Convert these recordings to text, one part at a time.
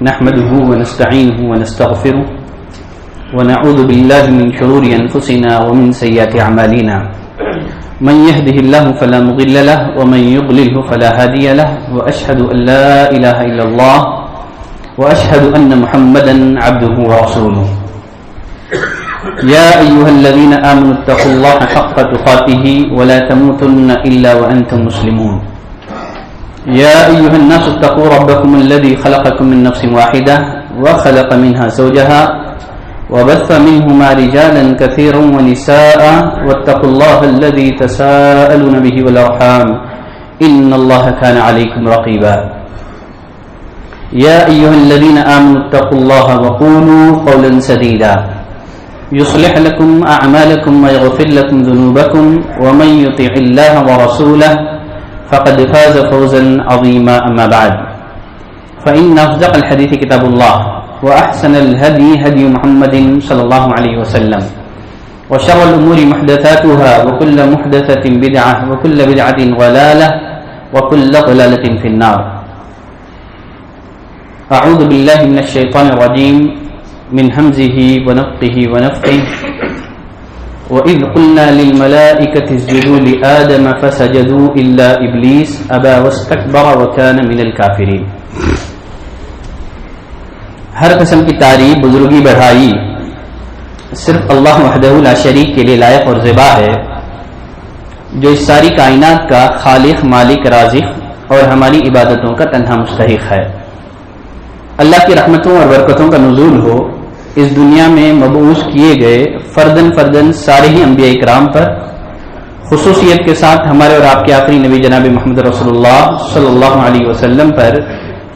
نحمده ونستعينه ونستغفره ونعوذ بالله من شرور أنفسنا ومن سيئات أعمالنا من يهده الله فلا مضل له ومن يضلله فلا هادي له وأشهد أن لا إله إلا الله وأشهد أن محمدا عبده ورسوله يا أيها الذين آمنوا اتقوا الله حق تقاته ولا تموتن إلا وأنتم مسلمون يا أيها الناس اتقوا ربكم الذي خلقكم من نفس واحدة وخلق منها زوجها وبث منهما رجالا كثيرا ونساء واتقوا الله الذي تساءلون به والأرحام إن الله كان عليكم رقيبا يا أيها الذين آمنوا اتقوا الله وقولوا قولا سديدا يصلح لكم أعمالكم ويغفر لكم ذنوبكم ومن يطع الله ورسوله فقد فاز فوزا عظيما أما بعد فإن أصدق الحديث كتاب الله وأحسن الهدي هدي محمد صلى الله عليه وسلم وشر الأمور محدثاتها وكل محدثة بدعة وكل بدعة ضلالة وكل ضلالة في النار أعوذ بالله من الشيطان الرجيم من همزه ونفخه ونفخه وإذ قلنا للملائكة اسجدوا لآدم فسجدوا إلا إبليس أبى واستكبر وكان من الكافرين. ہر قسم کی تعریف بزرگی بڑھائی صرف اللہ وحدہ لا شریک کے لیے لائق اور زیبا ہے، جو اس ساری کائنات کا خالق، مالک، رازق اور ہماری عبادتوں کا تنہا مستحق ہے. اللہ کی رحمتوں اور برکتوں کا نزول ہو اس دنیا میں مبعوث کیے گئے فردن سارے ہی انبیاء اکرام پر، خصوصیت کے ساتھ ہمارے اور آپ کے آخری نبی جناب محمد رسول اللہ صلی اللہ علیہ وسلم پر،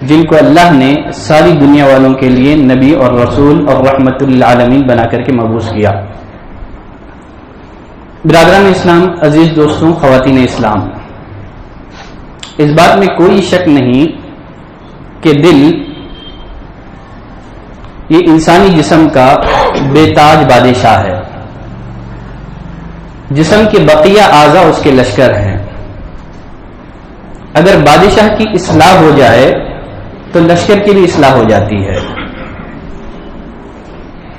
جن کو اللہ نے ساری دنیا والوں کے لیے نبی اور رسول اور رحمت للعالمین بنا کر کے مبعوث کیا. برادران اسلام، عزیز دوستوں، خواتین اسلام، اس بات میں کوئی شک نہیں کہ دل یہ انسانی جسم کا بے تاج بادشاہ ہے. جسم کے بقیہ اعضاء اس کے لشکر ہیں. اگر بادشاہ کی اصلاح ہو جائے تو لشکر کی بھی اصلاح ہو جاتی ہے.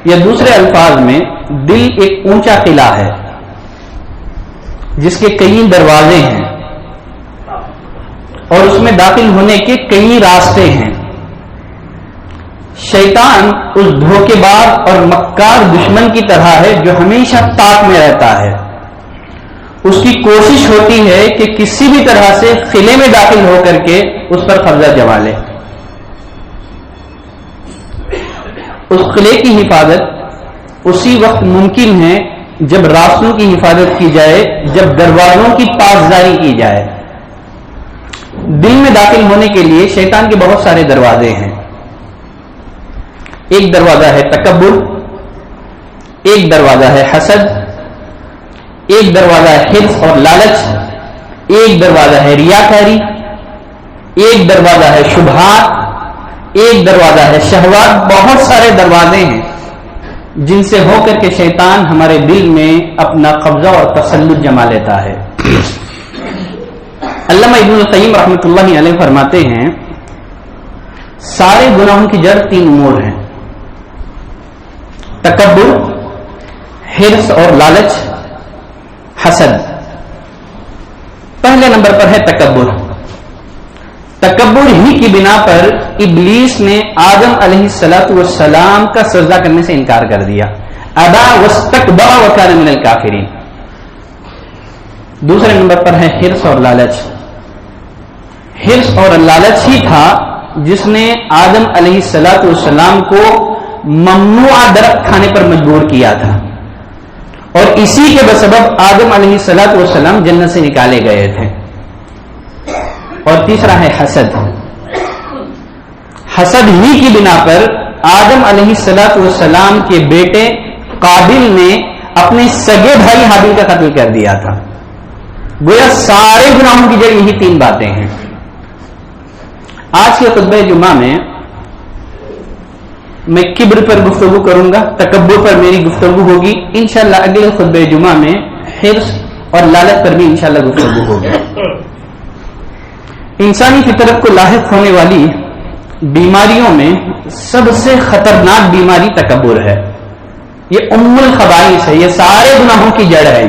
یا دوسرے الفاظ میں دل ایک اونچا قلعہ ہے جس کے کئی دروازے ہیں اور اس میں داخل ہونے کے کئی راستے ہیں. شیطان اس دھوکے باز اور مکار دشمن کی طرح ہے جو ہمیشہ تاک میں رہتا ہے. اس کی کوشش ہوتی ہے کہ کسی بھی طرح سے قلعے میں داخل ہو کر کے اس پر قبضہ جما لے. اس قلعے کی حفاظت اسی وقت ممکن ہے جب راستوں کی حفاظت کی جائے، جب دروازوں کی پاسداری کی جائے. دل میں داخل ہونے کے لیے شیطان کے بہت سارے دروازے ہیں. ایک دروازہ ہے تکبر، ایک دروازہ ہے حسد، ایک دروازہ ہے حرص اور لالچ، ایک دروازہ ہے ریاکاری، ایک دروازہ ہے شبہات، ایک دروازہ ہے شہوات. بہت سارے دروازے ہیں جن سے ہو کر کے شیطان ہمارے دل میں اپنا قبضہ اور تسلط جما لیتا ہے. علامہ ابن القیم رحمۃ اللہ علیہ فرماتے ہیں سارے گناہوں کی جڑ 3 امور ہیں: تکبر، حرص اور لالچ، حسد. پہلے نمبر پر ہے تکبر. تکبر ہی کی بنا پر ابلیس نے آدم علیہ السلام کا سجدہ کرنے سے انکار کر دیا. ابا واستکبر وکان من الکافرین. دوسرے نمبر پر ہے حرص اور لالچ. حرص اور لالچ ہی تھا جس نے آدم علیہ السلام کو ممنوع درخت کھانے پر مجبور کیا تھا، اور اسی کے بسبب آدم علیہ السلام جنت سے نکالے گئے تھے. اور تیسرا ہے حسد. حسد ہی کی بنا پر آدم علیہ السلام کے بیٹے قابل نے اپنے سگے بھائی حابیل کا قتل کر دیا تھا. گویا سارے گناہوں کی جڑ یہی 3 باتیں ہیں. آج کے خطبہ جمعہ میں کبر پر گفتگو کروں گا، تکبر پر میری گفتگو ہوگی. انشاءاللہ اگلے خطبہ جمعہ میں حرص اور لالچ پر بھی انشاءاللہ گفتگو ہوگی. انسانی فطرت کو لاحق ہونے والی بیماریوں میں سب سے خطرناک بیماری تکبر ہے. یہ ام الخبائث ہے، یہ سارے گناہوں کی جڑ ہے.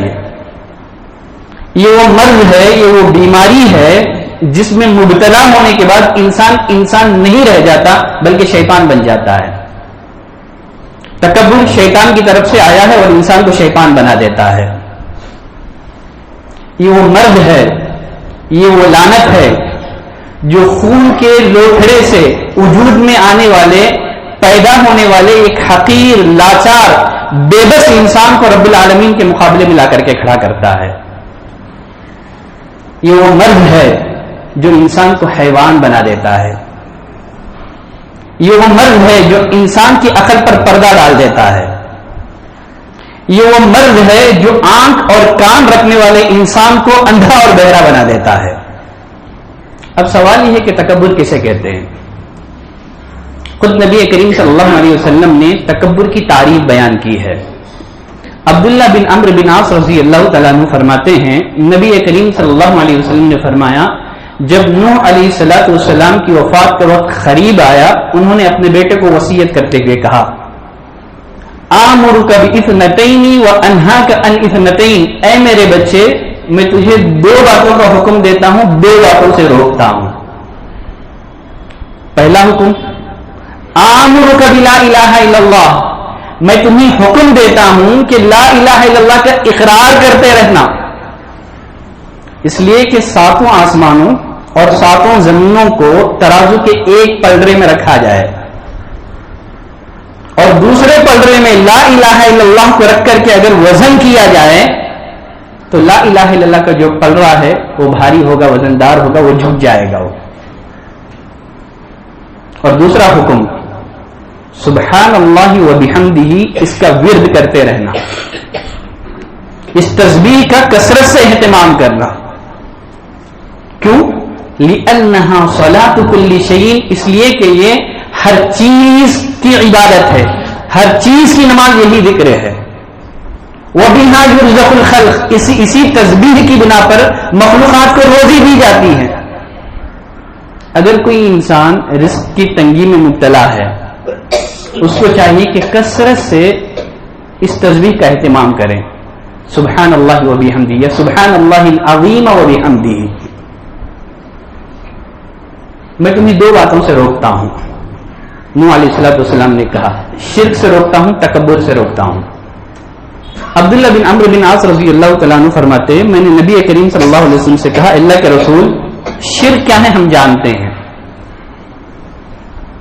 یہ وہ مرض ہے، یہ وہ بیماری ہے جس میں مبتلا ہونے کے بعد انسان نہیں رہ جاتا بلکہ شیطان بن جاتا ہے. تکبر شیطان کی طرف سے آیا ہے اور انسان کو شیطان بنا دیتا ہے. یہ وہ مرض ہے، یہ وہ لعنت ہے جو خون کے لوتھڑے سے وجود میں آنے والے، پیدا ہونے والے ایک حقیر، لاچار، بے بس انسان کو رب العالمین کے مقابلے میں لا کر کے کھڑا کرتا ہے. یہ وہ مرض ہے جو انسان کو حیوان بنا دیتا ہے. یہ وہ مرض ہے جو انسان کی عقل پر پردہ ڈال دیتا ہے. یہ وہ مرض ہے جو آنکھ اور کان رکھنے والے انسان کو اندھا اور بہرا بنا دیتا ہے. اب سوال یہ ہے کہ تکبر کسے کہتے ہیں؟ خود نبی کریم صلی اللہ علیہ وسلم نے تکبر کی تعریف بیان کی ہے. عبداللہ بن عمرو بن عاص رضی اللہ تعالیٰ عنہ فرماتے ہیں، نبی کریم صلی اللہ علیہ وسلم نے فرمایا جب نوح علیہ السلام کی وفات کا وقت قریب آیا، انہوں نے اپنے بیٹے کو وصیت کرتے ہوئے کہا آمرک باثنتین وانہاک عن اثنتین، اے میرے بچے میں تجھے دو باتوں کا حکم دیتا ہوں، دو باتوں سے روکتا ہوں. پہلا حکم آمرک بلا الہ الا اللہ، میں تمہیں حکم دیتا ہوں کہ لا الہ الا اللہ کا اقرار کرتے رہنا، اس لیے کہ ساتوں آسمانوں اور ساتوں زمینوں کو ترازو کے ایک پلڑے میں رکھا جائے اور دوسرے پلڑے میں لا الہ الا اللہ کو رکھ کر کے اگر وزن کیا جائے تو لا الہ الا اللہ کا جو پلڑا ہے وہ بھاری ہوگا، وزندار ہوگا، وہ جھک جائے گا. اور دوسرا حکم سبحان اللہ و بحمدہ، اس کا ورد کرتے رہنا، اس تسبیح کا کثرت سے اہتمام کرنا. کیوں؟ لأنہا صلاۃ کل شیء، اس لیے کہ یہ ہر چیز کی عبادت ہے، ہر چیز کی نماز یہی ذکر ہے. وبہا یرزق الخلق، اسی تسبیح کی بنا پر مخلوقات کو روزی دی جاتی ہے. اگر کوئی انسان رزق کی تنگی میں مبتلا ہے، اس کو چاہیے کہ کثرت سے اس تسبیح کا اہتمام کریں، سبحان اللہ و بحمدہ یا سبحان اللہ العظیم و بحمدہ. میں تمہیں دو باتوں سے روکتا ہوں، نوح علیہ السلام نے کہا، شرک سے روکتا ہوں، تکبر سے روکتا ہوں. عبداللہ بن عمرو بن عاص رضی اللہ تعالیٰ عنہ فرماتے ہیں میں نے نبی کریم صلی اللہ علیہ وسلم سے کہا اللہ کے رسول شرک کیا ہے ہم جانتے ہیں،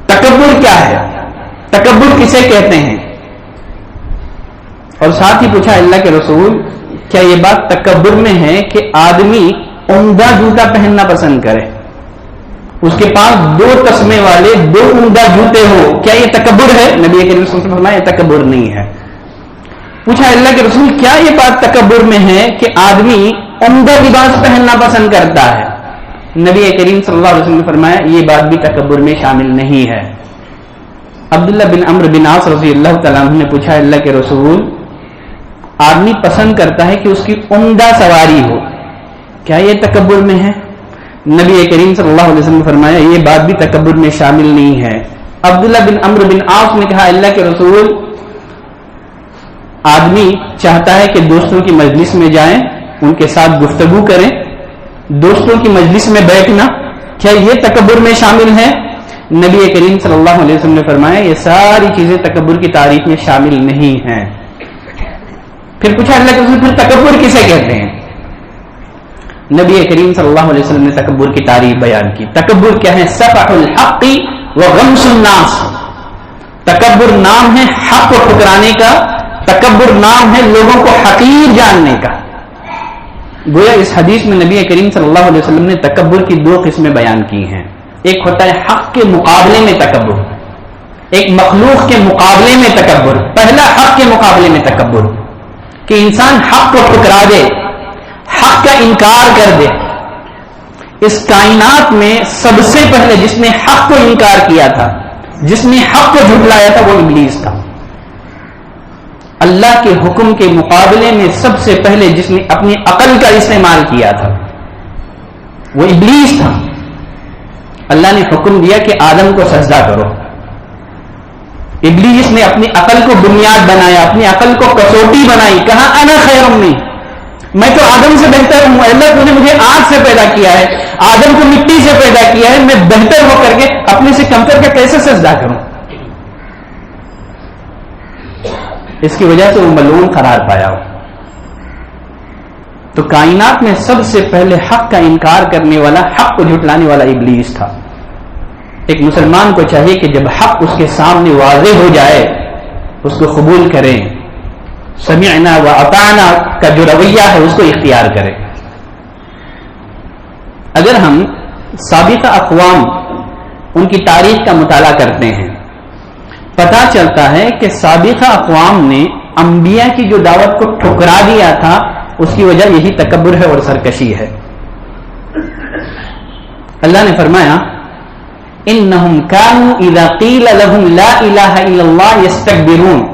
تکبر کیا ہے، تکبر کسے کہتے ہیں؟ اور ساتھ ہی پوچھا اللہ کے رسول کیا یہ بات تکبر میں ہے کہ آدمی عمدہ جوتا پہننا پسند کرے، اس کے پاس دو تسمے والے دو عمدہ جوتے ہو، کیا یہ تکبر ہے؟ نبی کریم صلی اللہ علیہ وسلم نے فرمایا یہ تکبر نہیں ہے. پوچھا اللہ کے رسول کیا یہ بات تکبر میں ہے کہ آدمی عمدہ لباس پہننا پسند کرتا ہے؟ نبی کریم صلی اللہ علیہ وسلم نے فرمایا یہ بات بھی تکبر میں شامل نہیں ہے. عبداللہ بن عمرو بن عاص رضی اللہ تعالیٰ عنہ نے پوچھا اللہ کے رسول آدمی پسند کرتا ہے کہ اس کی عمدہ سواری ہو، کیا یہ تکبر میں ہے؟ نبی کریم صلی اللہ علیہ وسلم نے فرمایا یہ بات بھی تکبر میں شامل نہیں ہے. عبداللہ بن عمرو بن عاص نے کہا اللہ کے رسول آدمی چاہتا ہے کہ دوستوں کی مجلس میں جائیں، ان کے ساتھ گفتگو کریں، دوستوں کی مجلس میں بیٹھنا، کیا یہ تکبر میں شامل ہے؟ نبی کریم صلی اللہ علیہ وسلم نے فرمایا یہ ساری چیزیں تکبر کی تعریف میں شامل نہیں ہیں. پھر پوچھا اللہ کے رسول پھر تکبر کسے کہتے ہیں؟ نبی کریم صلی اللہ علیہ وسلم نے تکبر کی تعریف بیان کی. تکبر کیا ہے؟ سفح الحق وغمس الناس. تکبر نام ہے حق کو ٹھکرانے کا، تکبر نام ہے لوگوں کو حقیر جاننے کا. گویا اس حدیث میں نبی کریم صلی اللہ علیہ وسلم نے تکبر کی دو قسمیں بیان کی ہیں. ایک ہوتا ہے حق کے مقابلے میں تکبر، ایک مخلوق کے مقابلے میں تکبر. پہلا حق کے مقابلے میں تکبر کہ انسان حق کو ٹھکرا دے، حق کا انکار کر دے. اس کائنات میں سب سے پہلے جس نے حق کو انکار کیا تھا، جس نے حق کو جھٹلایا تھا وہ ابلیس تھا. اللہ کے حکم کے مقابلے میں سب سے پہلے جس نے اپنی عقل کا استعمال کیا تھا وہ ابلیس تھا. اللہ نے حکم دیا کہ آدم کو سجدہ کرو. ابلیس نے اپنی عقل کو بنیاد بنایا, اپنی عقل کو کسوٹی بنائی, کہا انا خیر منہ, میں تو آدم سے بہتر ہوں. اللہ تو نے مجھے آگ سے پیدا کیا ہے, آدم کو مٹی سے پیدا کیا ہے, میں بہتر ہو کر کے اپنے سے کم کر کے کیسے سجدہ کروں؟ اس کی وجہ سے وہ ملعون قرار پایا. تو کائنات میں سب سے پہلے حق کا انکار کرنے والا, حق کو جھٹلانے والا ابلیس تھا. ایک مسلمان کو چاہیے کہ جب حق اس کے سامنے واضح ہو جائے اس کو قبول کریں, سمعنا و اطعنا کا جو رویہ ہے اس کو اختیار کریں. اگر ہم سابقہ اقوام ان کی تاریخ کا مطالعہ کرتے ہیں, پتہ چلتا ہے کہ سابقہ اقوام نے انبیاء کی جو دعوت کو ٹھکرا دیا تھا اس کی وجہ یہی تکبر ہے اور سرکشی ہے. اللہ نے فرمایا انہم کانوا اذا قیل لہم لا الہ الا اللہ یستکبرون,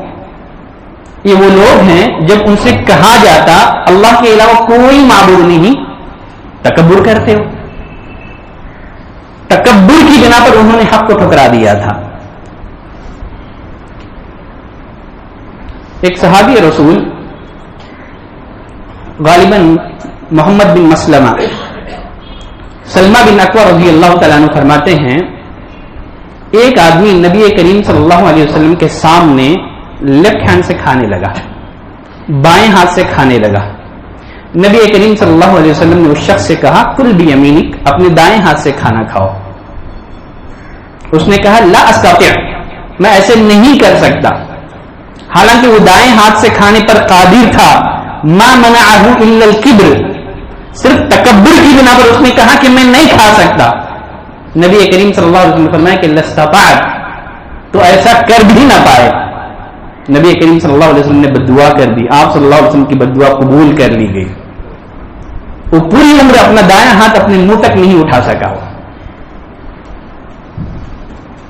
یہ وہ لوگ ہیں جب ان سے کہا جاتا اللہ کے علاوہ کوئی معبود نہیں, تکبر کرتے ہو. تکبر کی بنا پر انہوں نے حق کو ٹھکرا دیا تھا. ایک صحابی رسول غالباً محمد بن مسلمہ, سلمہ بن اکوع رضی اللہ تعالیٰ عنہ فرماتے ہیں ایک آدمی نبی کریم صلی اللہ علیہ وسلم کے سامنے لیفٹ ہینڈ سے کھانے لگا, بائیں ہاتھ سے کھانے لگا. نبی کریم صلی اللہ علیہ وسلم نے اس شخص سے کہا کل بیمینک, اپنے دائیں ہاتھ سے کھانا کھاؤ. اس نے کہا لا استطیع, میں ایسے نہیں کر سکتا. حالانکہ وہ دائیں ہاتھ سے کھانے پر قادر تھا. ما منعہ الا الکبر, صرف تکبر کی بنا پر اس نے کہا کہ میں نہیں کھا سکتا. نبی کریم صلی اللہ علیہ وسلم نے فرمایا کہ لستطاعت, تو ایسا کر بھی نہ پائے. نبی کریم صلی اللہ علیہ وسلم نے بددعا کر دی, آپ صلی اللہ علیہ وسلم کی بددعا قبول کر لی گئی. وہ پوری عمر اپنا دایاں ہاتھ اپنے منہ تک نہیں اٹھا سکا.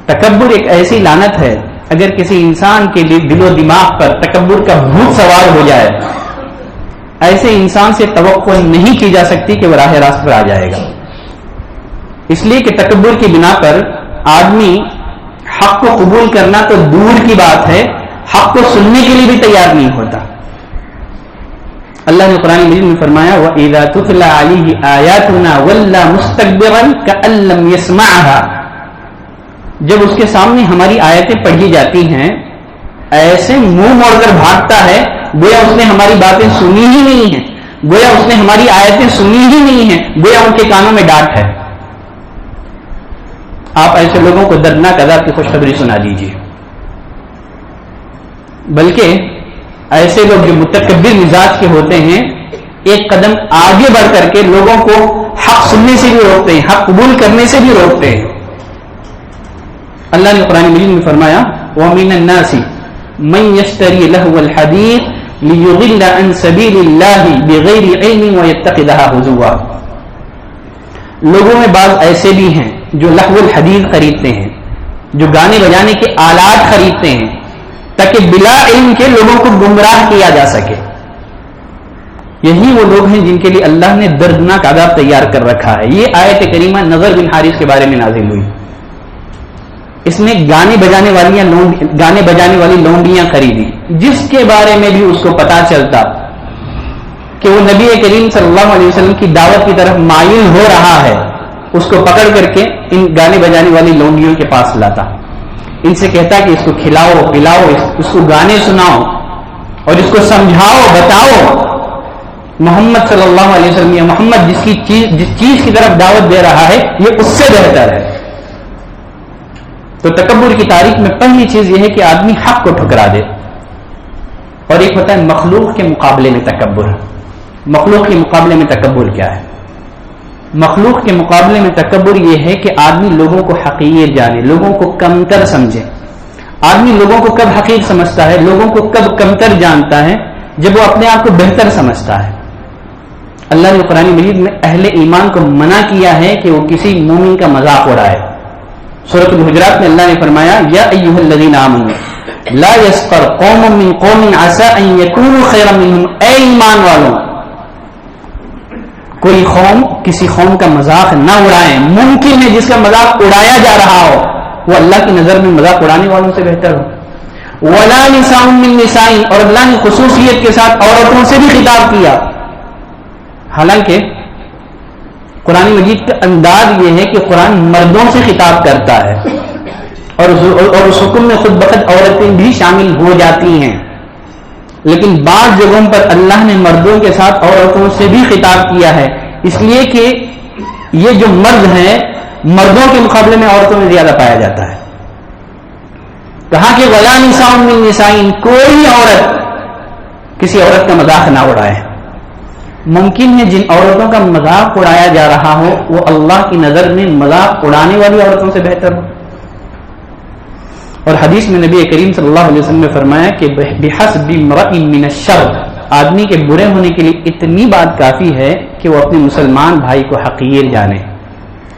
تکبر ایک ایسی لعنت ہے, اگر کسی انسان کے دل و دماغ پر تکبر کا بھوت سوار ہو جائے, ایسے انسان سے توقع نہیں کی جا سکتی کہ وہ راہ راست پر آ جائے گا. اس لیے کہ تکبر کی بنا پر آدمی حق کو قبول کرنا تو دور کی بات ہے, حق کو سننے کے لیے بھی تیار نہیں ہوتا. اللہ نے قرآن مجید میں فرمایا وَإِذَا تُتْلَى عَلَيْهِ آيَاتُنَا وَلَّى مُسْتَكْبِرًا كَأَن لَّمْ يَسْمَعْهَا, جب اس کے سامنے ہماری آیتیں پڑھی جاتی ہیں ایسے منہ موڑ کر بھاگتا ہے گویا اس نے ہماری باتیں سنی ہی نہیں ہیں, گویا اس نے ہماری آیتیں سنی ہی نہیں ہیں, گویا ان کے کانوں میں ڈانٹ ہے. آپ ایسے لوگوں کو دردناک عذاب کی خوشخبری سنا دیجیے. بلکہ ایسے لوگ جو متکبر مزاج کے ہوتے ہیں ایک قدم آگے بڑھ کر کے لوگوں کو حق سننے سے بھی روکتے ہیں, حق قبول کرنے سے بھی روکتے ہیں. اللہ نے قرآن مجید میں فرمایا وَمِنَ النَّاسِ مَن يَشْتَرِي لَهْوَ الْحَدِيثِ لِيُضِلَّ عَن سَبِيلِ اللَّهِ بِغَيْرِ عِلْمٍ وَيَتَّخِذَهَا هُزُوًا, لوگوں میں بعض ایسے بھی ہیں جو لہو الحدیث خریدتے ہیں, جو گانے بجانے کے آلات خریدتے ہیں تاکہ بلا علم کے لوگوں کو گمراہ کیا جا سکے. یہی وہ لوگ ہیں جن کے لیے اللہ نے دردناک عذاب تیار کر رکھا ہے. یہ آیت کریمہ نضر بن حارث کے بارے میں نازل ہوئی. اس نے گانے بجانے والی لونڈیاں خریدی, جس کے بارے میں بھی اس کو پتا چلتا کہ وہ نبی کریم صلی اللہ علیہ وسلم کی دعوت کی طرف مائل ہو رہا ہے, اس کو پکڑ کر کے ان گانے بجانے والی لونڈیوں کے پاس لاتا, ان سے کہتا کہ اس کو کھلاؤ پلاؤ, اس کو گانے سناؤ اور اس کو سمجھاؤ بتاؤ محمد صلی اللہ علیہ وسلم یا محمد جس چیز کی طرف دعوت دے رہا ہے یہ اس سے بہتر ہے. تو تکبر کی تاریخ میں پہلی چیز یہ ہے کہ آدمی حق کو ٹھکرا دے. اور ایک ہوتا ہے مخلوق کے مقابلے میں تکبر. مخلوق کے مقابلے میں تکبر کیا ہے؟ مخلوق کے مقابلے میں تکبر یہ ہے کہ آدمی لوگوں کو حقیر جانے, لوگوں کو کمتر سمجھے. آدمی لوگوں کو کب حقیر سمجھتا ہے, لوگوں کو کب کمتر جانتا ہے؟ جب وہ اپنے آپ کو بہتر سمجھتا ہے. اللہ نے قرآن مجید میں اہل ایمان کو منع کیا ہے کہ وہ کسی مومن کا مذاق اڑائے. سورۃ الحجرات میں اللہ نے فرمایا یا ایھا الذین آمنوا لا یسخر قوم من قوم عسى ان یکونوا خیرا منهم, اے ایمان والوں کوئی قوم کسی قوم کا مذاق نہ اڑائیں. ممکن ہے جس کا مذاق اڑایا جا رہا ہو وہ اللہ کی نظر میں مذاق اڑانے والوں سے بہتر ہو. ولا نساء من نساء، اور اللہ نے خصوصیت کے ساتھ عورتوں سے بھی خطاب کیا. حالانکہ قرآن مجید کا انداز یہ ہے کہ قرآن مردوں سے خطاب کرتا ہے اور اس حکم میں خود بخود عورتیں بھی شامل ہو جاتی ہیں، لیکن بعض جگہوں پر اللہ نے مردوں کے ساتھ عورتوں سے بھی خطاب کیا ہے، اس لیے کہ یہ جو مرد ہیں مردوں کے مقابلے میں عورتوں میں زیادہ پایا جاتا ہے. کہا کہ ولا نساء من نساء، کوئی عورت کسی عورت کا مذاق نہ اڑائے. ممکن ہے جن عورتوں کا مذاق اڑایا جا رہا ہو وہ اللہ کی نظر میں مذاق اڑانے والی عورتوں سے بہتر ہو. اور حدیث میں نبی کریم صلی اللہ علیہ وسلم نے فرمایا کہ بحسب امرئ من الشر، آدمی کے برے ہونے کے لیے اتنی بات کافی ہے کہ وہ اپنے مسلمان بھائی کو حقیر جانے،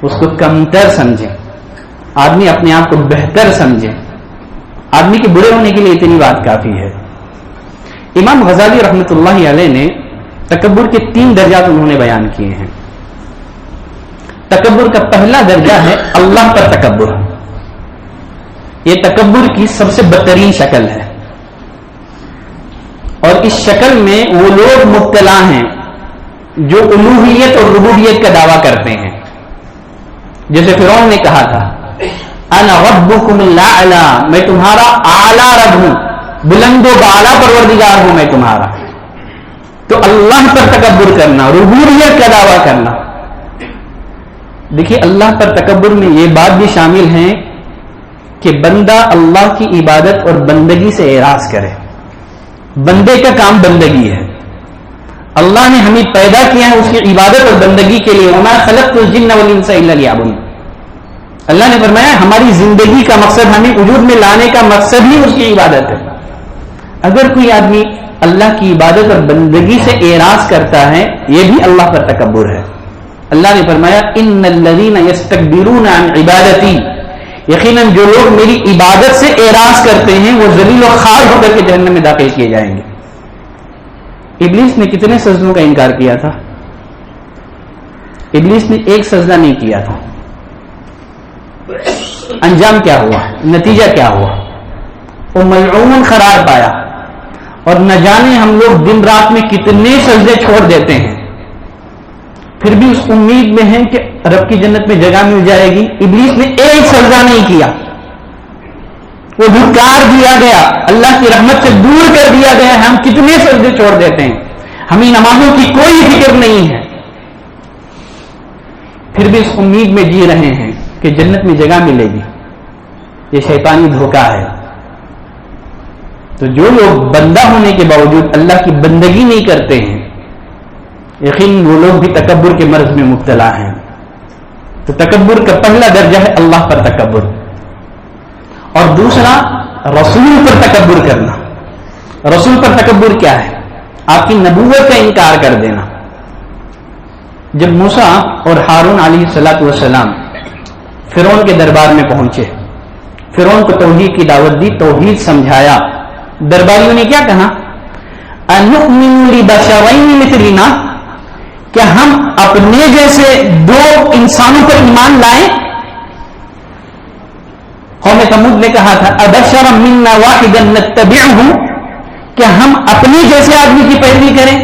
اس کو کمتر سمجھے، آدمی اپنے آپ کو بہتر سمجھے. آدمی کے برے ہونے کے لیے اتنی بات کافی ہے. امام غزالی رحمۃ اللہ علیہ نے تکبر کے 3 درجات انہوں نے بیان کیے ہیں. تکبر کا پہلا درجہ ہے اللہ پر تکبر. یہ تکبر کی سب سے بدترین شکل ہے، اور اس شکل میں وہ لوگ مبتلا ہیں جو الوہیت اور ربوبیت کا دعویٰ کرتے ہیں. جیسے فرعون نے کہا تھا انا ربکم الاعلی، میں تمہارا اعلیٰ رب ہوں، بلند و بالا پروردگار ہوں میں تمہارا. تو اللہ پر تکبر کرنا، ربوبیت کا دعویٰ کرنا. دیکھیے اللہ پر تکبر میں یہ بات بھی شامل ہے کہ بندہ اللہ کی عبادت اور بندگی سے اعراض کرے. بندے کا کام بندگی ہے، اللہ نے ہمیں پیدا کیا ہے اس کی عبادت اور بندگی کے لیے. وما خلقت الجن والانس الا لیعبدون، اللہ نے فرمایا ہماری زندگی کا مقصد، ہمیں وجود میں لانے کا مقصد ہی اس کی عبادت ہے. اگر کوئی آدمی اللہ کی عبادت اور بندگی سے اعراض کرتا ہے یہ بھی اللہ پر تکبر ہے. اللہ نے فرمایا ان الذین یستکبرون عن عبادتی، یقیناً جو لوگ میری عبادت سے اعراض کرتے ہیں وہ ذلیل و خوار ہو کر کے جہنم میں داخل کیے جائیں گے. ابلیس نے کتنے سجدوں کا انکار کیا تھا؟ ابلیس نے ایک سجدہ نہیں کیا تھا. انجام کیا ہوا؟ نتیجہ کیا ہوا؟ وہ ملعون قرار پایا. اور نہ جانے ہم لوگ دن رات میں کتنے سجدے چھوڑ دیتے ہیں، پھر بھی اس امید میں ہیں کہ رب کی جنت میں جگہ مل جائے گی. ابلیس نے ایک سجدہ نہیں کیا، وہ دھکار دیا گیا، اللہ کی رحمت سے دور کر دیا گیا. ہم کتنے سجدے چھوڑ دیتے ہیں، ہمیں نمازوں کی کوئی فکر نہیں ہے، پھر بھی اس امید میں جی رہے ہیں کہ جنت میں جگہ ملے گی. یہ شیطانی دھوکہ ہے. تو جو لوگ بندہ ہونے کے باوجود اللہ کی بندگی نہیں کرتے ہیں یقیناً وہ لوگ بھی تکبر کے مرض میں مبتلا ہیں. تو تکبر کا پہلا درجہ ہے اللہ پر تکبر. اور دوسرا رسول پر تکبر کرنا. رسول پر تکبر کیا ہے؟ آپ کی نبوت کا انکار کر دینا. جب موسیٰ اور ہارون علیہ الصلوۃ والسلام فرعون کے دربار میں پہنچے، فرعون کو توحید کی دعوت دی، توحید سمجھایا. درباریوں نے کیا کہا؟ انؤمن لبشرین مثلنا، کیا ہم اپنے جیسے 2 انسانوں پر ایمان لائیں؟ قوم ثمود نے کہا تھا ابشرا منا واحدا نتبعہ، کیا ہم اپنے جیسے آدمی کی پیروی کریں؟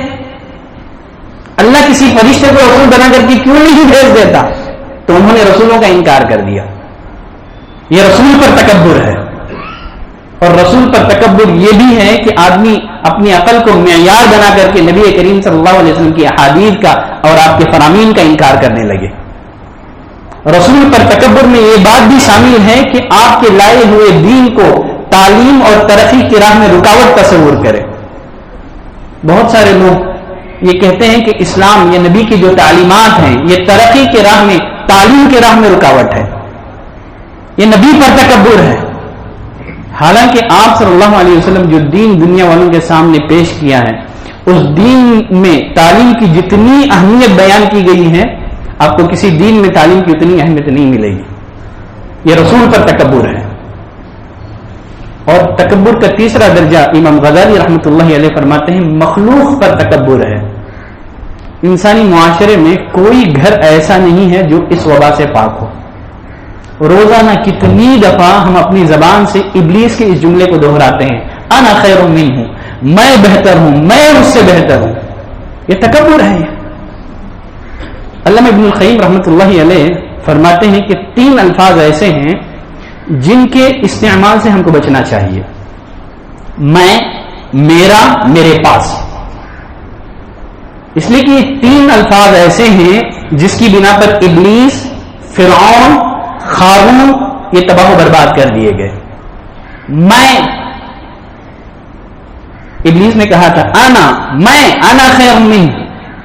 اللہ کسی فرشتے کو رسول بنا کر کے کیوں نہیں بھیج دیتا؟ تو انہوں نے رسولوں کا انکار کر دیا. یہ رسول پر تکبر ہے. اور رسول پر تکبر یہ بھی ہے کہ آدمی اپنی عقل کو معیار بنا کر کے نبی کریم صلی اللہ علیہ وسلم کی احادیث کا اور آپ کے فرامین کا انکار کرنے لگے. رسول پر تکبر میں یہ بات بھی شامل ہے کہ آپ کے لائے ہوئے دین کو تعلیم اور ترقی کی راہ میں رکاوٹ تصور کرے. بہت سارے لوگ یہ کہتے ہیں کہ اسلام یا نبی کی جو تعلیمات ہیں یہ ترقی کے راہ میں، تعلیم کے راہ میں رکاوٹ ہے، یہ نبی پر تکبر ہے. حالانکہ آپ صلی اللہ علیہ وسلم جو دین دنیا والوں کے سامنے پیش کیا ہے اس دین میں تعلیم کی جتنی اہمیت بیان کی گئی ہے آپ کو کسی دین میں تعلیم کی اتنی اہمیت نہیں ملے گی. یہ رسول پر تکبر ہے. اور تکبر کا تیسرا درجہ امام غزالی رحمۃ اللہ علیہ فرماتے ہیں مخلوق پر تکبر ہے. انسانی معاشرے میں کوئی گھر ایسا نہیں ہے جو اس وبا سے پاک ہو. روزانہ کتنی دفعہ ہم اپنی زبان سے ابلیس کے اس جملے کو دہراتے ہیں, انا خیر منہ, میں بہتر ہوں, میں اس سے بہتر ہوں. یہ تکبر ہے. علامہ ابن القیم رحمۃ اللہ علیہ فرماتے ہیں کہ 3 الفاظ ایسے ہیں جن کے استعمال سے ہم کو بچنا چاہیے. میں, میرا, میرے پاس. اس لیے کہ یہ 3 الفاظ ایسے ہیں جس کی بنا پر ابلیس, فرعون, قارون یہ تباہ و برباد کر دیے گئے. میں, ابلیس نے کہا تھا انا, میں, انا خیر منہ,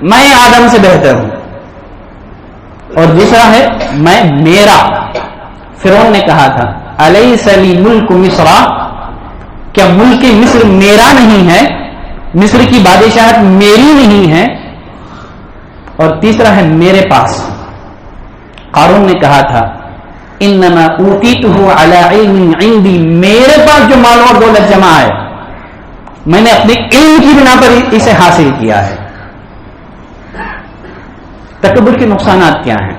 میں آدم سے بہتر ہوں. اور دوسرا ہے میں, میرا. فرعون نے کہا تھا الیس لی ملک مصر, کیا ملک مصر میرا نہیں ہے, مصر کی بادشاہت میری نہیں ہے. اور تیسرا ہے میرے پاس. قارون نے کہا تھا انما اوتیتہ علی علم عندی, میرے پاس جو مال اور دولت جمع ہے میں نے اپنے علم کی بنا پر اسے حاصل کیا ہے. تکبر کے نقصانات کیا ہیں؟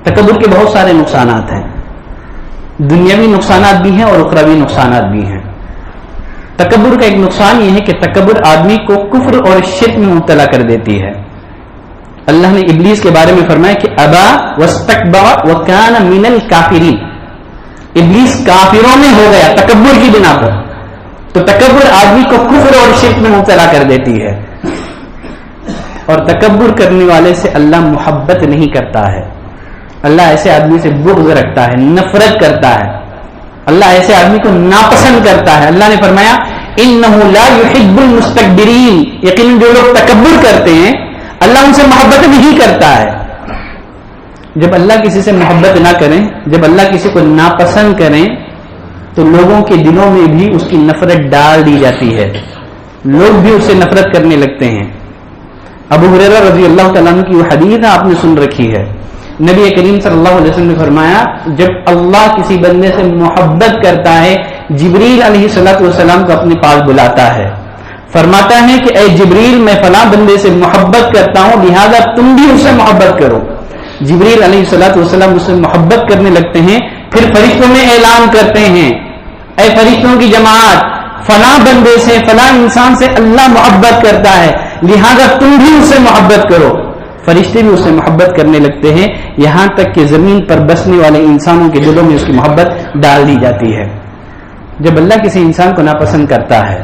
تکبر کے بہت سارے نقصانات ہیں. دنیاوی نقصانات بھی ہیں اور اخروی نقصانات بھی ہیں. تکبر کا ایک نقصان یہ ہے کہ تکبر آدمی کو کفر اور شرک میں مبتلا کر دیتی ہے. اللہ نے ابلیس کے بارے میں فرمایا کہ ابا واستکبر وکان من الکافرین, ابلیس کافروں میں ہو گیا تکبر کی بنا پر. تو تکبر آدمی کو کفر اور شرک میں مبتلا کر دیتی ہے. اور تکبر کرنے والے سے اللہ محبت نہیں کرتا ہے. اللہ ایسے آدمی سے بغض رکھتا ہے, نفرت کرتا ہے. اللہ ایسے آدمی کو ناپسند کرتا ہے. اللہ نے فرمایا انہ لا یحب المستکبرین, یقیناً جو لوگ تکبر کرتے ہیں اللہ ان سے محبت نہیں کرتا ہے. جب اللہ کسی سے محبت نہ کریں, جب اللہ کسی کو ناپسند کریں تو لوگوں کے دلوں میں بھی اس کی نفرت ڈال دی جاتی ہے. لوگ بھی اس سے نفرت کرنے لگتے ہیں. ابو ہریرہ رضی اللہ تعالیٰ عنہ کی وہ حدیث آپ نے سن رکھی ہے. نبی کریم صلی اللہ علیہ وسلم نے فرمایا جب اللہ کسی بندے سے محبت کرتا ہے جبریل علیہ الصلوۃ والسلام کو اپنے پاس بلاتا ہے, فرماتا ہے کہ اے جبریل میں فلاں بندے سے محبت کرتا ہوں لہذا تم بھی اس سے محبت کرو. جبریل علیہ الصلوۃ والسلام اس سے محبت کرنے لگتے ہیں. پھر فرشتوں میں اعلان کرتے ہیں اے فرشتوں کی جماعت, فلاں بندے سے فلاں انسان سے اللہ محبت کرتا ہے لہذا تم بھی اس سے محبت کرو. فرشتے بھی اس سے محبت کرنے لگتے ہیں یہاں تک کہ زمین پر بسنے والے انسانوں کے دلوں میں اس کی محبت ڈال دی جاتی ہے. جب اللہ کسی انسان کو ناپسند کرتا ہے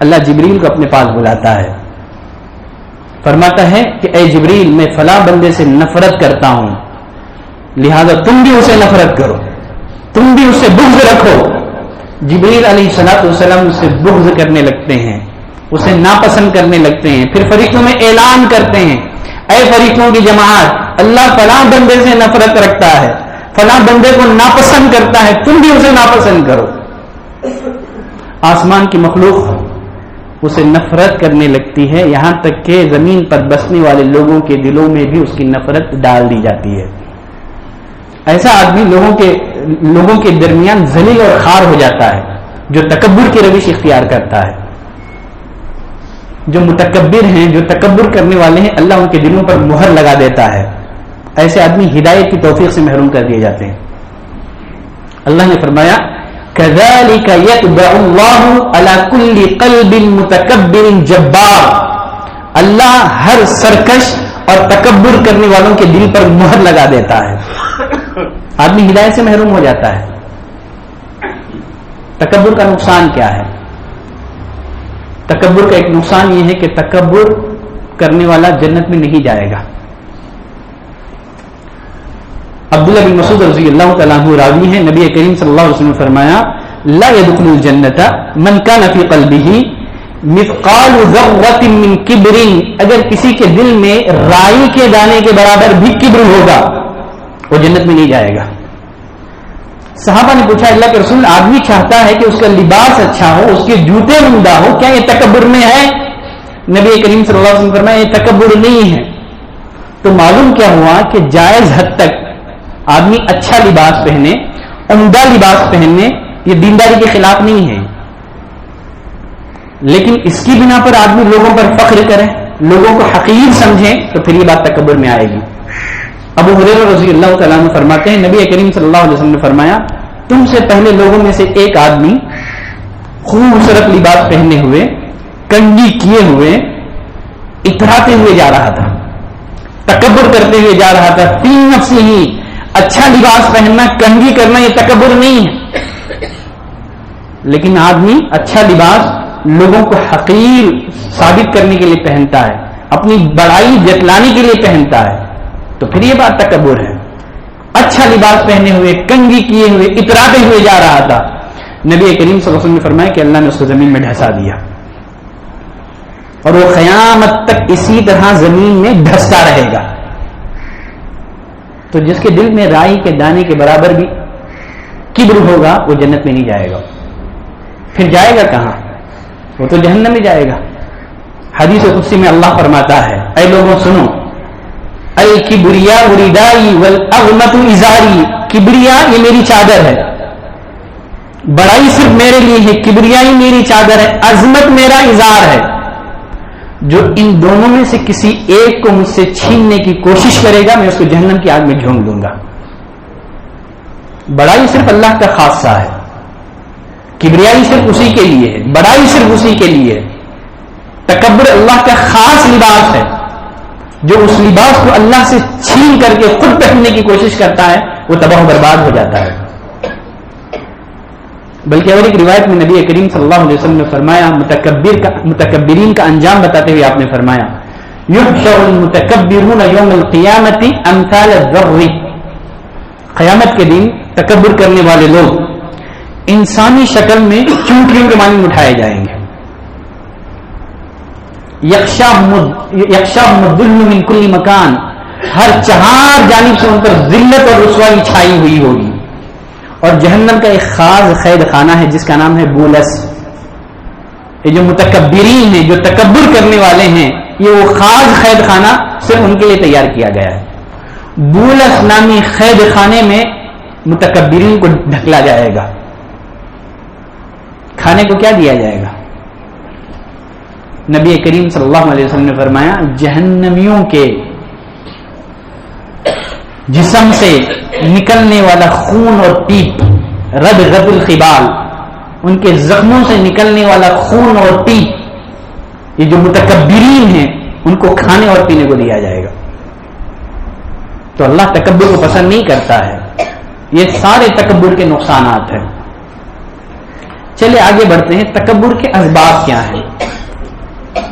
اللہ جبریل کو اپنے پاس بلاتا ہے, فرماتا ہے کہ اے جبریل میں فلاں بندے سے نفرت کرتا ہوں لہذا تم بھی اسے نفرت کرو, تم بھی اس سے بغض رکھو. جبریل علیہ الصلوۃ والسلام اس سے بغض کرنے لگتے ہیں, اسے ناپسند کرنے لگتے ہیں. پھر فرشتوں میں اعلان کرتے ہیں اے فرشتوں کی جماعت اللہ فلاں بندے سے نفرت رکھتا ہے, فلاں بندے کو ناپسند کرتا ہے, تم بھی اسے ناپسند کرو. آسمان کی مخلوق اسے نفرت کرنے لگتی ہے یہاں تک کہ زمین پر بسنے والے لوگوں کے دلوں میں بھی اس کی نفرت ڈال دی جاتی ہے. ایسا آدمی لوگوں کے درمیان ذلیل اور خوار ہو جاتا ہے جو تکبر کی روش اختیار کرتا ہے. جو متکبر ہیں, جو تکبر کرنے والے ہیں, اللہ ان کے دلوں پر مہر لگا دیتا ہے. ایسے آدمی ہدایت کی توفیق سے محروم کر دیے جاتے ہیں. اللہ نے فرمایا كذلك يطبع الله على كل قلب متكبر جبار, اللہ ہر سرکش اور تکبر کرنے والوں کے دل پر مہر لگا دیتا ہے. آدمی ہدایت سے محروم ہو جاتا ہے. تکبر کا نقصان کیا ہے؟ تکبر کا ایک نقصان یہ ہے کہ تکبر کرنے والا جنت میں نہیں جائے گا. عبداللہ بن مسعود رضی اللہ تعالیٰ عنہ راوی ہیں, نبی کریم صلی اللہ علیہ وسلم نے فرمایا لا يدخل الجنة من كان في قلبه مثقال ذرة من کبر, اگر کسی کے دل میں رائی کے دانے کے برابر بھی کبر ہوگا وہ جنت میں نہیں جائے گا. صحابہ نے پوچھا اللہ کے رسول آدمی چاہتا ہے کہ اس کا لباس اچھا ہو, اس کے جوتے عمدہ ہو, کیا یہ تکبر میں ہے؟ نبی کریم صلی اللہ علیہ وسلم فرمایا یہ تکبر نہیں ہے. تو معلوم کیا ہوا کہ جائز حد تک آدمی اچھا لباس پہنے, عمدہ لباس پہننے, یہ دینداری کے خلاف نہیں ہے, لیکن اس کی بنا پر آدمی لوگوں پر فخر کرے, لوگوں کو حقیر سمجھیں تو پھر یہ بات تکبر میں آئے گی. ابو ہریرہ رضی اللہ تعالیٰ عنہ فرماتے ہیں نبی کریم صلی اللہ علیہ وسلم نے فرمایا تم سے پہلے لوگوں میں سے ایک آدمی خوبصورت لباس پہنے ہوئے کنگھی کیے ہوئے اتراتے ہوئے جا رہا تھا, تکبر کرتے ہوئے جا رہا تھا. فی نفسہ, اچھا لباس پہننا کنگھی کرنا یہ تکبر نہیں ہے, لیکن آدمی اچھا لباس لوگوں کو حقیر ثابت کرنے کے لیے پہنتا ہے, اپنی بڑائی جتلانے کے لیے پہنتا ہے, تو پھر یہ بات تکبر ہے. اچھا لباس پہنے ہوئے کنگھی کیے ہوئے اتراتے ہوئے جا رہا تھا. نبی کریم صلی اللہ علیہ وسلم نے فرمایا کہ اللہ نے اس کو زمین میں ڈھسا دیا اور وہ قیامت تک اسی طرح زمین میں ڈھستا رہے گا. تو جس کے دل میں رائی کے دانے کے برابر بھی کبر ہوگا وہ جنت میں نہیں جائے گا. پھر جائے گا کہاں؟ وہ تو جہنم میں جائے گا. حدیث قدسی میں اللہ فرماتا ہے اے لوگوں سنو, الکبریاء ردائی والاغمۃ ازاری, کبریا یہ میری چادر ہے, بڑائی صرف میرے لیے ہے, کبریائی میری چادر ہے, عظمت میرا ازار ہے. جو ان دونوں میں سے کسی ایک کو مجھ سے چھیننے کی کوشش کرے گا میں اس کو جہنم کی آگ میں جھونک دوں گا. بڑائی صرف اللہ کا خاصہ ہے, کبریائی صرف اسی کے لیے ہے, بڑائی صرف اسی کے لیے ہے. تکبر اللہ کا خاص لباس ہے, جو اس لباس کو اللہ سے چھین کر کے خود پہننے کی کوشش کرتا ہے وہ تباہ و برباد ہو جاتا ہے. بلکہ اور ایک روایت میں نبی کریم صلی اللہ علیہ وسلم نے فرمایا, متکبرین کا انجام بتاتے ہوئے آپ نے فرمایا یحشر المتکبرون یوم القیامت امثال الذر, قیامت کے دن تکبر کرنے والے لوگ انسانی شکل میں چونٹیوں کے مانند اٹھائے جائیں گے. یخشاہم الذل من کل مکان, ہر چہار جانب سے ان پر ذلت اور رسوائی چھائی ہوئی ہوگی. اور جہنم کا ایک خاص قید خانہ ہے جس کا نام ہے بولس. یہ جو متکبرین ہیں, جو تکبر کرنے والے ہیں, یہ وہ خاص قید خانہ صرف ان کے لیے تیار کیا گیا ہے. بولس نامی قید خانے میں متکبرین کو ڈھکلا جائے گا. کھانے کو کیا دیا جائے گا؟ نبی کریم صلی اللہ علیہ وسلم نے فرمایا جہنمیوں کے جسم سے نکلنے والا خون اور پیپ, ردغت الخبال, ان کے زخموں سے نکلنے والا خون اور پیپ, یہ جو متکبرین ہیں ان کو کھانے اور پینے کو دیا جائے گا. تو اللہ تکبر کو پسند نہیں کرتا ہے. یہ سارے تکبر کے نقصانات ہیں. چلے آگے بڑھتے ہیں. تکبر کے اسباب کیا ہیں؟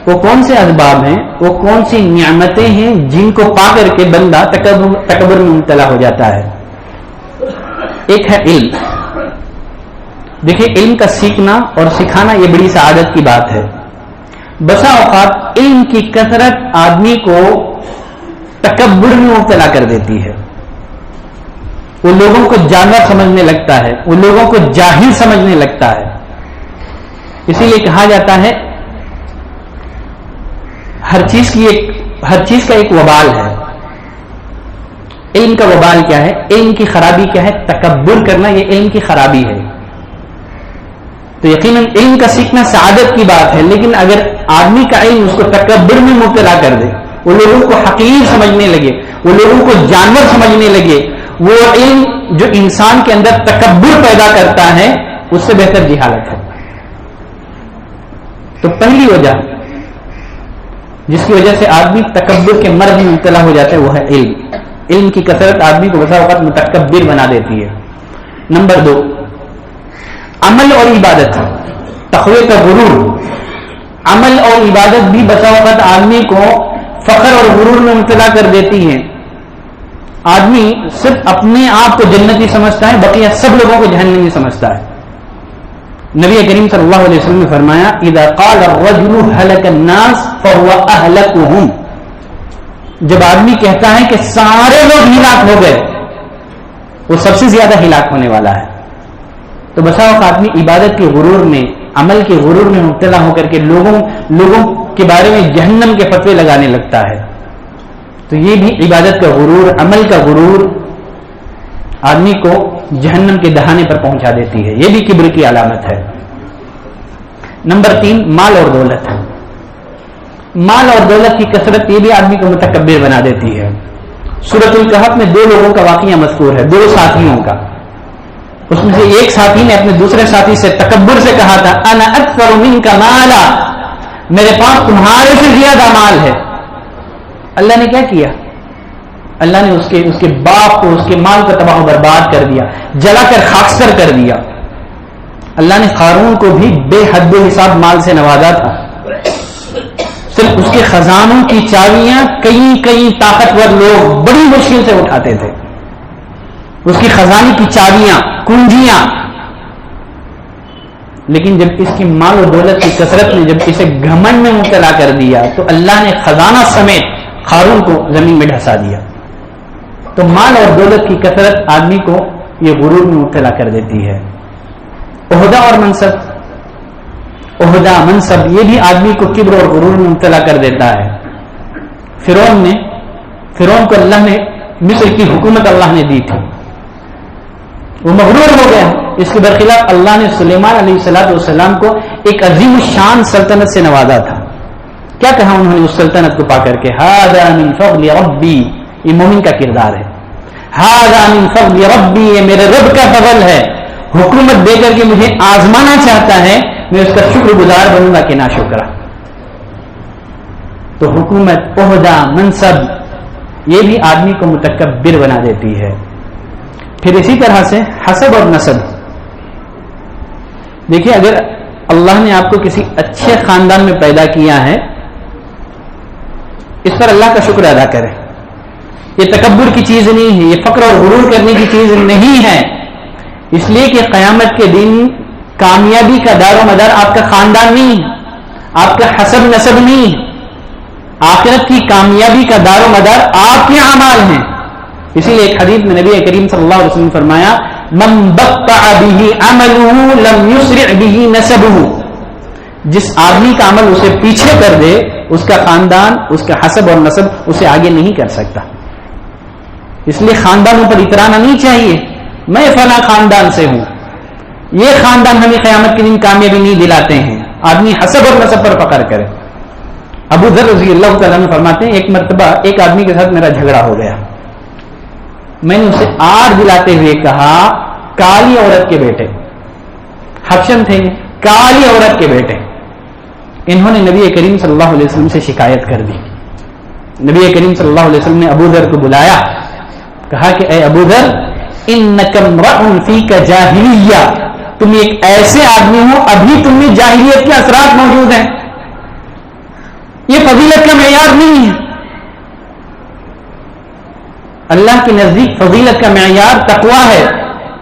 وہ کون سے اسباب ہیں, وہ کون سی نعمتیں ہیں جن کو پا کر کے بندہ تکبر میں مبتلا ہو جاتا ہے؟ ایک ہے علم. دیکھیں علم کا سیکھنا اور سکھانا یہ بڑی سعادت کی بات ہے. بسا اوقات علم کی کثرت آدمی کو تکبر میں مبتلا کر دیتی ہے. وہ لوگوں کو جانور سمجھنے لگتا ہے, وہ لوگوں کو جاہل سمجھنے لگتا ہے. اسی لیے کہا جاتا ہے ہر چیز کا ایک وبال ہے. علم کا وبال کیا ہے؟ علم کی خرابی کیا ہے؟ تکبر کرنا, یہ علم کی خرابی ہے. تو یقیناً علم کا سیکھنا سعادت کی بات ہے, لیکن اگر آدمی کا علم اس کو تکبر میں مبتلا کر دے, وہ لوگوں کو حقیر سمجھنے لگے, وہ لوگوں کو جانور سمجھنے لگے, وہ علم جو انسان کے اندر تکبر پیدا کرتا ہے اس سے بہتر جہالت ہے. تو پہلی وجہ جس کی وجہ سے آدمی تکبر کے مرض میں مبتلا ہو جاتا ہے وہ ہے علم. علم کی کثرت آدمی کو بسا اوقات متکبر بنا دیتی ہے. نمبر 2, عمل اور عبادت, تقویت غرور. عمل اور عبادت بھی بسا اوقات آدمی کو فخر اور غرور میں مبتلا کر دیتی ہے. آدمی صرف اپنے آپ کو جنتی سمجھتا ہے, بقیہ سب لوگوں کو جہنمی سمجھتا ہے. نبی کریم صلی اللہ علیہ وسلم نے فرمایا اذا قال الرجل هلك الناس فهو اهلكهم, جب آدمی کہتا ہے کہ سارے لوگ ہلاک ہو گئے, وہ سب سے زیادہ ہلاک ہونے والا ہے. تو بسا اوقات آدمی عبادت کے غرور میں, عمل کے غرور میں مبتلا ہو کر کے لوگوں کے بارے میں جہنم کے فتوے لگانے لگتا ہے. تو یہ بھی عبادت کا غرور, عمل کا غرور آدمی کو جہنم کے دہانے پر پہنچا دیتی ہے. یہ بھی کبر کی علامت ہے. نمبر 3, مال اور دولت. مال اور دولت کی کثرت یہ بھی آدمی کو متکبر بنا دیتی ہے. سورۃ الکہف میں 2 لوگوں کا واقعہ مذکور ہے، 2 ساتھیوں کا. اس میں سے ایک ساتھی نے اپنے دوسرے ساتھی سے تکبر سے کہا تھا انا اکثر منک مالا، میرے پاس تمہارے سے زیادہ مال ہے. اللہ نے کیا کیا؟ اللہ نے اس کے باپ کو، اس کے مال کو تباہ و برباد کر دیا، جلا کر خاکستر کر دیا. اللہ نے قارون کو بھی بے حد و حساب مال سے نوازا تھا. صرف اس کے خزانوں کی چابیاں کئی طاقتور لوگ بڑی مشکل سے اٹھاتے تھے. اس کی خزانے کی چابیاں، کنجیاں. لیکن جب اس کی مال و دولت کی کثرت نے جب اسے گھمنڈ میں مبتلا کر دیا تو اللہ نے خزانہ سمیت قارون کو زمین میں ڈھسا دیا. تو مال اور دولت کی کثرت آدمی کو یہ غرور میں مبتلا کر دیتی ہے. عہدہ اور منصب یہ بھی آدمی کو کبر اور غرور میں مبتلا کر دیتا ہے. فرعون کو اللہ نے مصر کی حکومت اللہ نے دی تھی، وہ مغرور ہو گیا. اس کے برخلاف اللہ نے سلیمان علیہ السلام کو ایک عظیم الشان سلطنت سے نوازا تھا. کیا کہا انہوں نے اس سلطنت کو پا کر کے؟ ھذا من فضل ربی، یہ مومن کا کردار ہے. ھذا من فضل ربی، یہ میرے رب کا فضل ہے. حکومت دے کر کے مجھے آزمانا چاہتا ہے، میں اس کا شکر گزار بنوں گا کہ نا شکرا. تو حکومت، عہدہ، منصب یہ بھی آدمی کو متکبر بنا دیتی ہے. پھر اسی طرح سے حسب اور نسب. دیکھیے اگر اللہ نے آپ کو کسی اچھے خاندان میں پیدا کیا ہے، اس پر اللہ کا شکر ادا کرے. یہ تکبر کی چیز نہیں ہے، یہ فقر اور غرور کرنے کی چیز نہیں ہے. اس لیے کہ قیامت کے دن کامیابی کا دار و مدار آپ کا خاندان نہیں، آپ کا حسب نسب نہیں. آخرت کی کامیابی کا دار و مدار آپ کے اعمال ہیں. اسی لیے ایک حدیث میں نبی کریم صلی اللہ علیہ وسلم نے فرمایا من بطع به عمله لم يسرع به نسبه. جس آدمی کا عمل اسے پیچھے کر دے، اس کا خاندان، اس کا حسب اور نسب اسے آگے نہیں کر سکتا. اس لیے خاندانوں پر اترانا نہیں چاہیے. میں فلاں خاندان سے ہوں، یہ خاندان ہمیں قیامت کے دن کامیابی نہیں دلاتے ہیں. آدمی حسب اور نسب پر فخر کرے. ابو ذر رضی اللہ تعالیٰ عنہ فرماتے ہیں ایک مرتبہ ایک آدمی کے ساتھ میرا جھگڑا ہو گیا. میں نے اسے آر دلاتے ہوئے کہا کالی عورت کے بیٹے، حبشن تھے، کالی عورت کے بیٹے. انہوں نے نبی کریم صلی اللہ علیہ وسلم سے شکایت کر دی. نبی کریم صلی اللہ علیہ وسلم نے ابو ذر کو بلایا، کہا کہ اے ابو ذر انک امرؤ فیک جاہلیہ، تم ایک ایسے آدمی ہو ابھی تم میں جاہلیت کے اثرات موجود ہیں. یہ فضیلت کا معیار نہیں ہے. اللہ کے نزدیک فضیلت کا معیار تقویٰ ہے.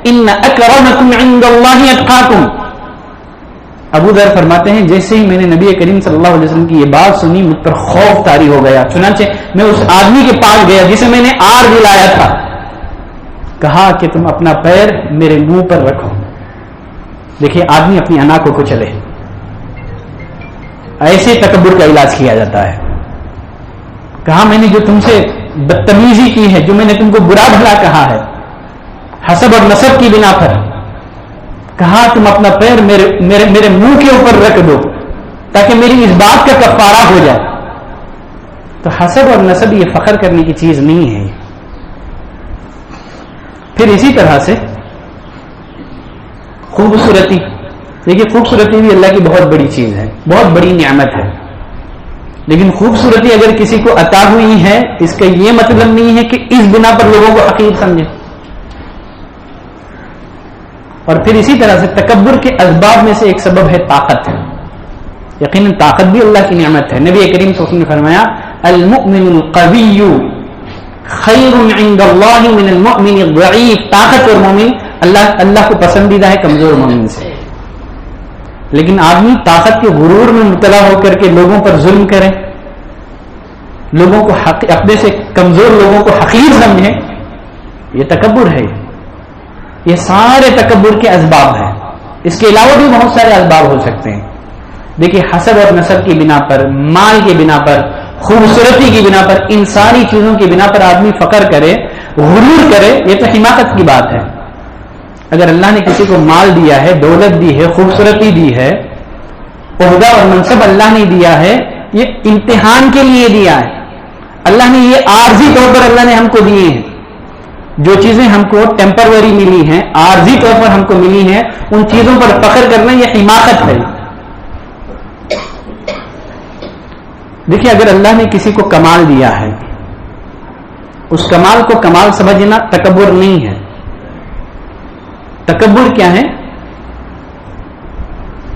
ان اکرمکم عند اللہ اتقاکم. ابو ذر فرماتے ہیں جیسے ہی میں نے نبی کریم صلی اللہ علیہ وسلم کی یہ بات سنی مجھ پر خوف طاری ہو گیا. چنانچہ میں اس آدمی کے پاس گیا جسے میں نے آر دلایا تھا، کہا کہ تم اپنا پیر میرے منہ پر رکھو. دیکھیے آدمی اپنی انا کو کچلے، ایسے تکبر کا علاج کیا جاتا ہے. کہا میں نے جو تم سے بدتمیزی کی ہے، جو میں نے تم کو برا بھلا کہا ہے حسب اور نسب کی بنا پر، کہا تم اپنا پیر میرے منہ کے اوپر رکھ دو تاکہ میری اس بات کا کفارہ ہو جائے. تو حسب اور نسب یہ فخر کرنے کی چیز نہیں ہے. پھر اسی طرح سے خوبصورتی. دیکھیے خوبصورتی بھی اللہ کی بہت بڑی چیز ہے، بہت بڑی نعمت ہے. لیکن خوبصورتی اگر کسی کو عطا ہوئی ہے اس کا یہ مطلب نہیں ہے کہ اس بنا پر لوگوں کو حقیر سمجھے. اور پھر اسی طرح سے تکبر کے اسباب میں سے ایک سبب ہے طاقت. یقیناً طاقت بھی اللہ کی نعمت ہے. نبی کریم صلی اللہ علیہ وسلم نے فرمایا المؤمن القوی خیر عند اللہ من المؤمن الضعیف. طاقت اور مومن اللہ کو پسندیدہ ہے کمزور مومن سے. لیکن آدمی طاقت کے غرور میں مبتلا ہو کر کے لوگوں پر ظلم کرے، لوگوں کو اپنے سے کمزور لوگوں کو حقیر سمجھے، یہ تکبر ہے. یہ سارے تکبر کے اسباب ہیں. اس کے علاوہ بھی بہت سارے اسباب ہو سکتے ہیں. دیکھیے حسب اور نسب کی بنا پر، مال کی بنا پر، خوبصورتی کی بنا پر، ان ساری چیزوں کی بنا پر آدمی فخر کرے، غرور کرے، یہ تو حماقت کی بات ہے. اگر اللہ نے کسی کو مال دیا ہے، دولت دی ہے، خوبصورتی دی ہے، عہدہ اور منصب اللہ نے دیا ہے، یہ امتحان کے لیے دیا ہے. اللہ نے یہ عارضی طور پر اللہ نے ہم کو دیے ہیں. جو چیزیں ہم کو ٹیمپروری ملی ہیں, عارضی طور پر ہم کو ملی ہیں, ان چیزوں پر فخر کرنا یہ حماقت ہے. دیکھیے, اگر اللہ نے کسی کو کمال دیا ہے, اس کمال کو کمال سمجھنا تکبر نہیں ہے. تکبر کیا ہے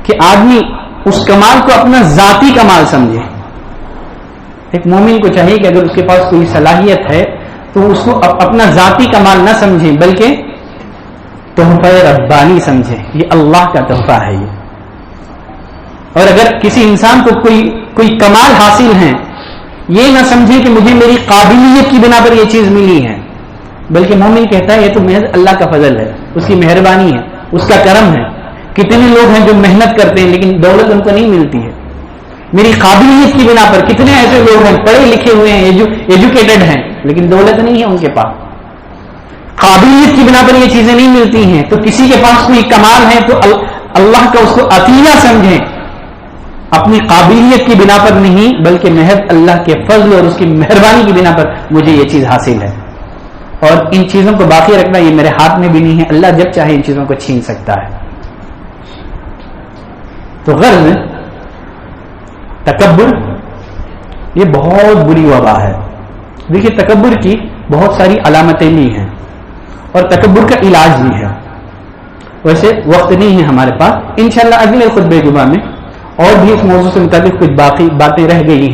کہ آدمی اس کمال کو اپنا ذاتی کمال سمجھے. ایک مومن کو چاہیے کہ اگر اس کے پاس کوئی صلاحیت ہے تو اس کو اپنا ذاتی کمال نہ سمجھے بلکہ تحفہ ربانی سمجھے. یہ اللہ کا تحفہ ہے. یہ اور اگر کسی انسان کو کوئی کمال حاصل ہے, یہ نہ سمجھے کہ مجھے میری قابلیت کی بنا پر یہ چیز ملی ہے, بلکہ مومن کہتا ہے یہ تو محض اللہ کا فضل ہے, اس کی مہربانی ہے, اس کا کرم ہے. کتنے لوگ ہیں جو محنت کرتے ہیں لیکن دولت ان کو نہیں ملتی ہے. میری قابلیت کی بنا پر کتنے ایسے لوگ ہیں پڑھے لکھے ہوئے ہیں, ایجوکیٹڈ ہیں, لیکن دولت نہیں ہے ان کے پاس. قابلیت کی بنا پر یہ چیزیں نہیں ملتی ہیں. تو کسی کے پاس کوئی کمال ہے تو اللہ کا اس کو عطیہ سمجھیں, اپنی قابلیت کی بنا پر نہیں بلکہ محض اللہ کے فضل اور اس کی مہربانی کی بنا پر مجھے یہ چیز حاصل ہے. اور ان چیزوں کو باقی رکھنا یہ میرے ہاتھ میں بھی نہیں ہے. اللہ جب چاہے ان چیزوں کو چھین سکتا ہے. تو غرض تکبر یہ بہت بری وبا ہے. دیکھیے, تکبر کی بہت ساری علامتیں بھی ہیں اور تکبر کا علاج بھی ہے. ویسے وقت نہیں ہے ہمارے پاس, انشاءاللہ اگلے خطبہ جمعہ میں اور بھی اس موضوع سے متعلق کچھ باقی باتیں رہ گئی ہیں.